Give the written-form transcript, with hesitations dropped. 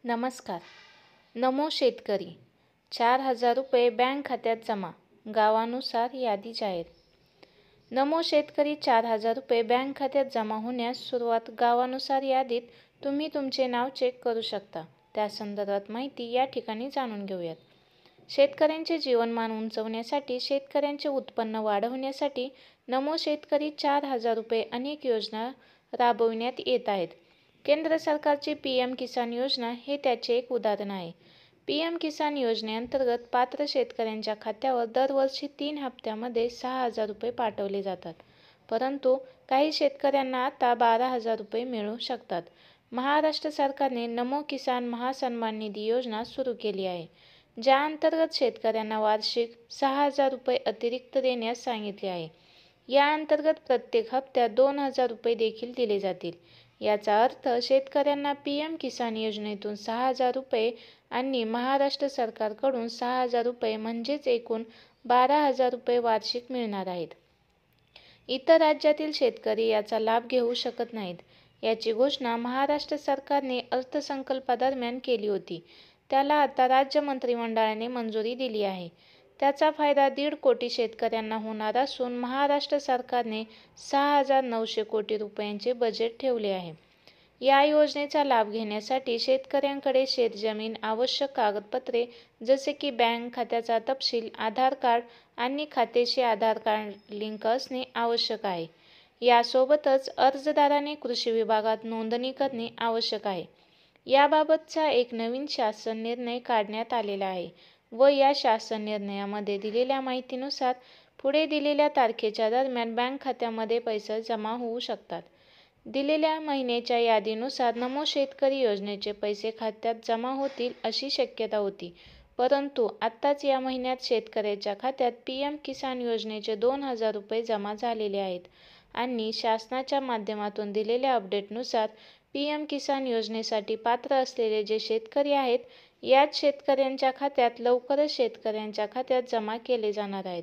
नमस्कार. नमो शेतकरी. 4,000 रुपये बँक खात्यात जमा. गावानुसार यादी जाहीर. नमो शेतकरी 4,000 रुपये बँक खात्यात जमा होण्यास सुरुवात. गावानुसार यादीत तुम्ही तुमचे नाव चेक करू शकता. त्यासंदर्भात माहिती या ठिकाणी जाणून घेऊयात. शेतकऱ्यांचे जीवनमान उंचावण्यासाठी, शेतकऱ्यांचे उत्पन्न वाढवण्यासाठी नमो शेतकरी 4,000 रुपये अनेक योजना राबविण्यात येत आहेत. केंद्र सरकारची पीएम किसान योजना हे त्याचे एक उदाहरण आहे. पीएम किसान योजनेअंतर्गत पात्र शेतकऱ्यांच्या खात्यावर दरवर्षी 3 हप्त्यामध्ये 6,000 रुपये पाठवले जातात. परंतु काही शेतकऱ्यांना आता 12,000 रुपये मिळू शकतात. महाराष्ट्र सरकारने नमो किसान महासन्मान निधी योजना सुरू केली आहे, ज्या अंतर्गत शेतकऱ्यांना वार्षिक 6,000 रुपये अतिरिक्त देण्यास सांगितले आहे. या अंतर्गत प्रत्येक हप्त्यात 2,000 रुपये देखील दिले जातील. याचा अर्थ शेतकऱ्यांना पीएम किसान योजनेतून 6,000 रुपये आणि महाराष्ट्र सरकारकडून 6,000 रुपये म्हणजेच एकूण 12,000 रुपये वार्षिक मिळणार आहेत. इतर राज्यातील शेतकरी याचा लाभ घेऊ शकत नाहीत. याची घोषणा महाराष्ट्र सरकारने अर्थसंकल्पादरम्यान केली होती. त्याला आता राज्य मंत्रिमंडळाने मंजुरी दिली आहे. त्याचा फायदा 1.5 कोटी शेतकऱ्यांना होणार असून महाराष्ट्र सरकारने 6,900 कोटी रुपयांचे बजेट ठेवले आहे. या योजनेचा लाभ घेण्यासाठी शेतकऱ्यांकडे शेतजमीन, आवश्यक कागदपत्रे जसे की बँक खात्याचा तपशील, आधार कार्ड आणि खात्याशी आधार कार्ड लिंक असणे आवश्यक आहे. यासोबतच अर्जदाराने कृषी विभागात नोंदणी करणे आवश्यक आहे. याबाबतचा एक नवीन शासन निर्णय काढण्यात आलेला आहे व या शासन निर्णयामध्ये दिलेल्या माहितीनुसार पुढे दिलेल्या तारखेच्या दरम्यान बँक खात्यामध्ये पैसे जमा होऊ शकतात. दिलेल्या महिन्याच्या यादीनुसार नमो शेतकरी योजनेचे पैसे खात्यात जमा होतील अशी शक्यता होती. परंतु आत्ताच या महिन्यात शेतकऱ्याच्या खात्यात पीएम किसान योजनेचे 2,000 रुपये जमा झालेले आहेत आणि शासनाच्या माध्यमातून दिलेल्या अपडेटनुसार पीएम किसान योजनेसाठी पात्र असलेले जे शेतकरी आहेत, याच शेतकऱ्यांच्या खात्यात लवकरच शेतकऱ्यांच्या खात्यात जमा केले जाणार आहेत.